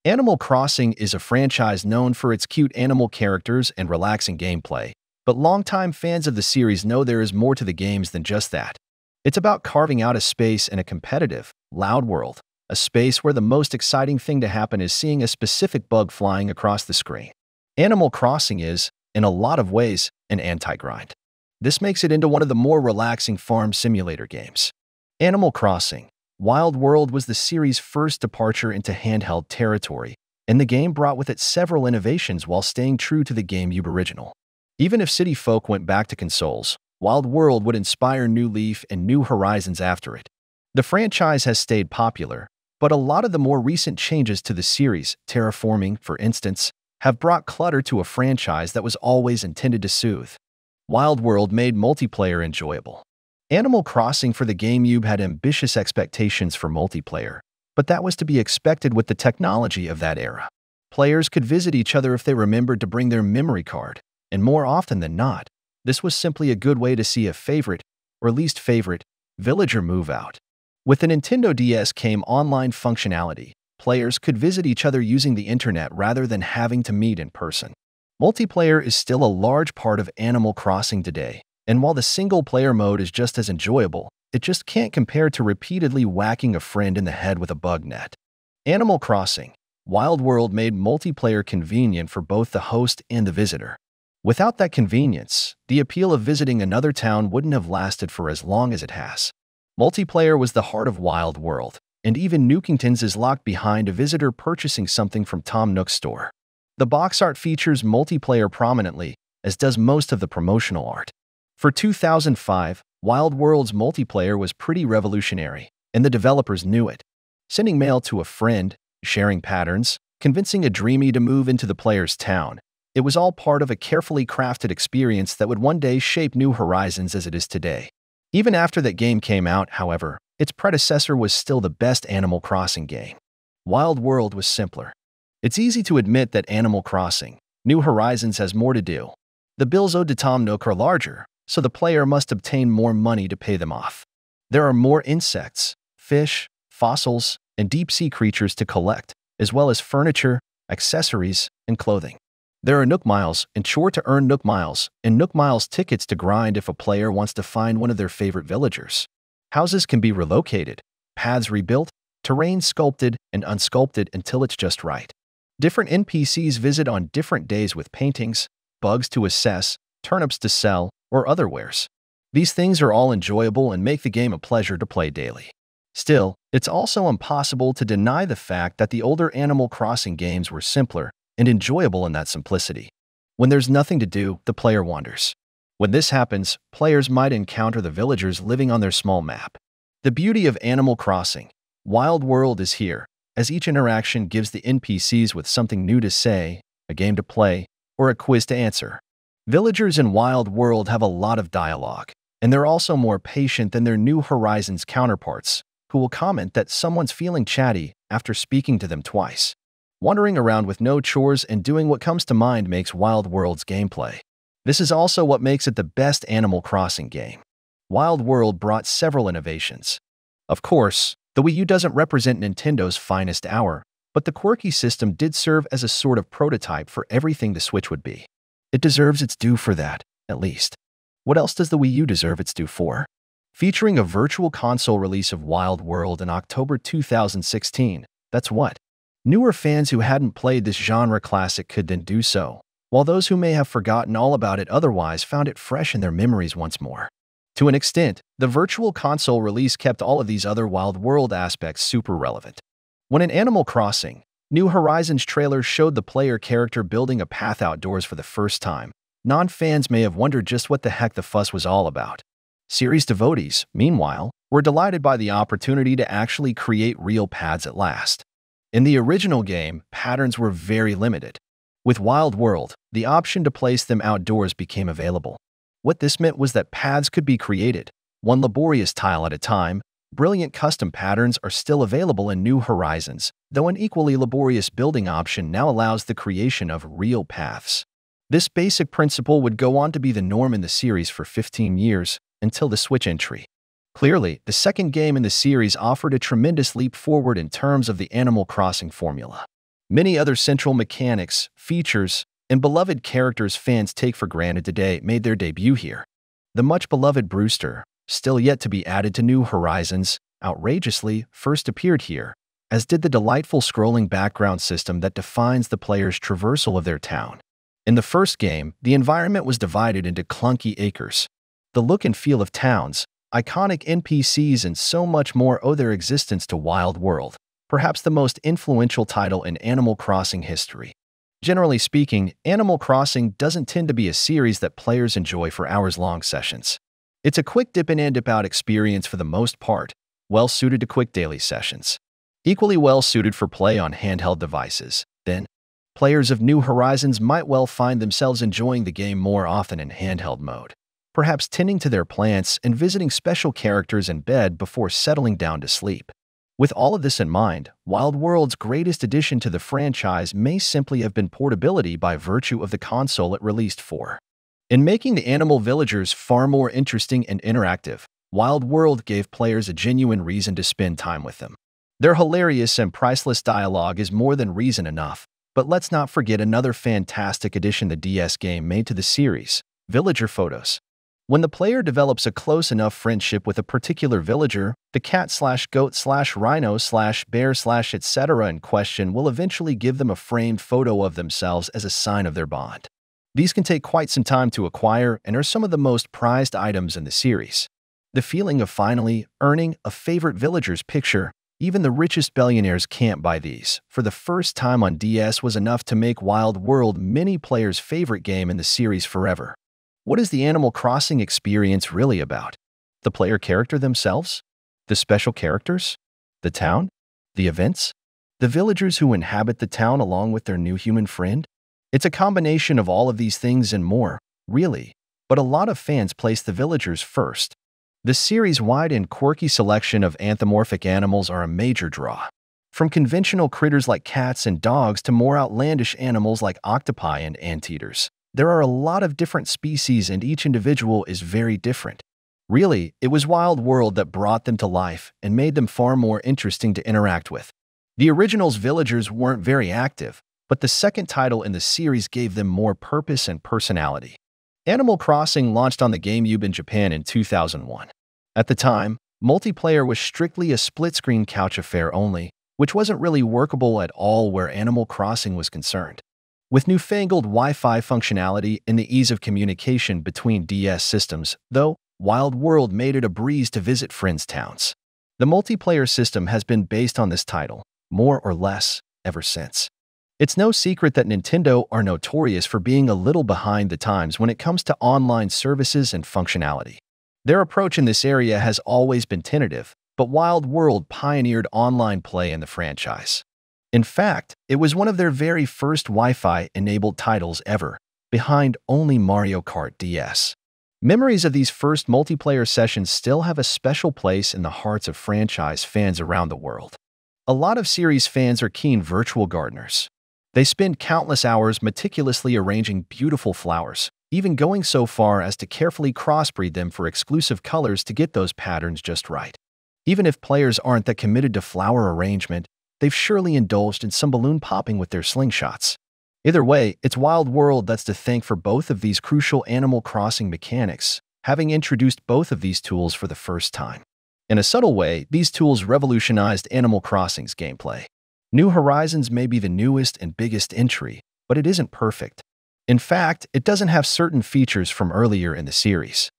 Animal Crossing is a franchise known for its cute animal characters and relaxing gameplay, but longtime fans of the series know there is more to the games than just that. It's about carving out a space in a competitive, loud world, a space where the most exciting thing to happen is seeing a specific bug flying across the screen. Animal Crossing is, in a lot of ways, an anti-grind. This makes it into one of the more relaxing farm simulator games. Animal Crossing Wild World was the series' first departure into handheld territory, and the game brought with it several innovations while staying true to the GameCube original. Even if City Folk went back to consoles, Wild World would inspire New Leaf and New Horizons after it. The franchise has stayed popular, but a lot of the more recent changes to the series, terraforming, for instance, have brought clutter to a franchise that was always intended to soothe. Wild World made multiplayer enjoyable. Animal Crossing for the GameCube had ambitious expectations for multiplayer, but that was to be expected with the technology of that era. Players could visit each other if they remembered to bring their memory card, and more often than not, this was simply a good way to see a favorite, or least favorite, villager move out. With the Nintendo DS came online functionality. Players could visit each other using the internet rather than having to meet in person. Multiplayer is still a large part of Animal Crossing today, and while the single-player mode is just as enjoyable, it just can't compare to repeatedly whacking a friend in the head with a bug net. Animal Crossing Wild World made multiplayer convenient for both the host and the visitor. Without that convenience, the appeal of visiting another town wouldn't have lasted for as long as it has. Multiplayer was the heart of Wild World, and even Nukingtons is locked behind a visitor purchasing something from Tom Nook's store. The box art features multiplayer prominently, as does most of the promotional art. For 2005, Wild World's multiplayer was pretty revolutionary, and the developers knew it. Sending mail to a friend, sharing patterns, convincing a dreamie to move into the player's town, it was all part of a carefully crafted experience that would one day shape New Horizons as it is today. Even after that game came out, however, its predecessor was still the best Animal Crossing game. Wild World was simpler. It's easy to admit that Animal Crossing New Horizons has more to do. The bills owed to Tom Nook are larger, so the player must obtain more money to pay them off. There are more insects, fish, fossils, and deep-sea creatures to collect, as well as furniture, accessories, and clothing. There are Nook Miles and chore to earn Nook Miles, and Nook Miles tickets to grind if a player wants to find one of their favorite villagers. Houses can be relocated, paths rebuilt, terrain sculpted and unsculpted until it's just right. Different NPCs visit on different days with paintings, bugs to assess, turnips to sell, or other wares. These things are all enjoyable and make the game a pleasure to play daily. Still, it's also impossible to deny the fact that the older Animal Crossing games were simpler and enjoyable in that simplicity. When there's nothing to do, the player wanders. When this happens, players might encounter the villagers living on their small map. The beauty of Animal Crossing Wild World is here, as each interaction gives the NPCs with something new to say, a game to play, or a quiz to answer. Villagers in Wild World have a lot of dialogue, and they're also more patient than their New Horizons counterparts, who will comment that someone's feeling chatty after speaking to them twice. Wandering around with no chores and doing what comes to mind makes Wild World's gameplay. This is also what makes it the best Animal Crossing game. Wild World brought several innovations. Of course, the Wii U doesn't represent Nintendo's finest hour, but the quirky system did serve as a sort of prototype for everything the Switch would be. It deserves its due for that, at least. What else does the Wii U deserve its due for? Featuring a virtual console release of Wild World in October 2016, that's what. Newer fans who hadn't played this genre classic could then do so, while those who may have forgotten all about it otherwise found it fresh in their memories once more. To an extent, the virtual console release kept all of these other Wild World aspects super relevant. When an Animal Crossing New Horizons trailer showed the player character building a path outdoors for the first time, non-fans may have wondered just what the heck the fuss was all about. Series devotees, meanwhile, were delighted by the opportunity to actually create real paths at last. In the original game, patterns were very limited. With Wild World, the option to place them outdoors became available. What this meant was that paths could be created, one laborious tile at a time. Brilliant custom patterns are still available in New Horizons, though an equally laborious building option now allows the creation of real paths. This basic principle would go on to be the norm in the series for 15 years, until the Switch entry. Clearly, the second game in the series offered a tremendous leap forward in terms of the Animal Crossing formula. Many other central mechanics, features, and beloved characters fans take for granted today made their debut here. The much-beloved Brewster, still yet to be added to New Horizons, outrageously first appeared here, as did the delightful scrolling background system that defines the player's traversal of their town. In the first game, the environment was divided into clunky acres. The look and feel of towns, iconic NPCs, and so much more owe their existence to Wild World, perhaps the most influential title in Animal Crossing history. Generally speaking, Animal Crossing doesn't tend to be a series that players enjoy for hours-long sessions. It's a quick dip-in and dip-out experience for the most part, well-suited to quick daily sessions. Equally well-suited for play on handheld devices. Then, players of New Horizons might well find themselves enjoying the game more often in handheld mode, perhaps tending to their plants and visiting special characters in bed before settling down to sleep. With all of this in mind, Wild World's greatest addition to the franchise may simply have been portability by virtue of the console it released for. In making the animal villagers far more interesting and interactive, Wild World gave players a genuine reason to spend time with them. Their hilarious and priceless dialogue is more than reason enough, but let's not forget another fantastic addition the DS game made to the series: villager photos. When the player develops a close enough friendship with a particular villager, the cat/goat/rhino/bear/etc. in question will eventually give them a framed photo of themselves as a sign of their bond. These can take quite some time to acquire and are some of the most prized items in the series. The feeling of finally earning a favorite villager's picture, even the richest billionaires can't buy these, for the first time on DS was enough to make Wild World many players' favorite game in the series forever. What is the Animal Crossing experience really about? The player character themselves? The special characters? The town? The events? The villagers who inhabit the town along with their new human friend? It's a combination of all of these things and more, really, but a lot of fans place the villagers first. The series' wide and quirky selection of anthropomorphic animals are a major draw. From conventional critters like cats and dogs to more outlandish animals like octopi and anteaters. There are a lot of different species and each individual is very different. Really, it was Wild World that brought them to life and made them far more interesting to interact with. The original's villagers weren't very active, but the second title in the series gave them more purpose and personality. Animal Crossing launched on the GameCube in Japan in 2001. At the time, multiplayer was strictly a split-screen couch affair only, which wasn't really workable at all where Animal Crossing was concerned. With newfangled Wi-Fi functionality and the ease of communication between DS systems, though, Wild World made it a breeze to visit friends' towns. The multiplayer system has been based on this title, more or less, ever since. It's no secret that Nintendo are notorious for being a little behind the times when it comes to online services and functionality. Their approach in this area has always been tentative, but Wild World pioneered online play in the franchise. In fact, it was one of their very first Wi-Fi-enabled titles ever, behind only Mario Kart DS. Memories of these first multiplayer sessions still have a special place in the hearts of franchise fans around the world. A lot of series fans are keen virtual gardeners. They spend countless hours meticulously arranging beautiful flowers, even going so far as to carefully crossbreed them for exclusive colors to get those patterns just right. Even if players aren't that committed to flower arrangement, they've surely indulged in some balloon popping with their slingshots. Either way, it's Wild World that's to thank for both of these crucial Animal Crossing mechanics, having introduced both of these tools for the first time. In a subtle way, these tools revolutionized Animal Crossing's gameplay. New Horizons may be the newest and biggest entry, but it isn't perfect. In fact, it doesn't have certain features from earlier in the series.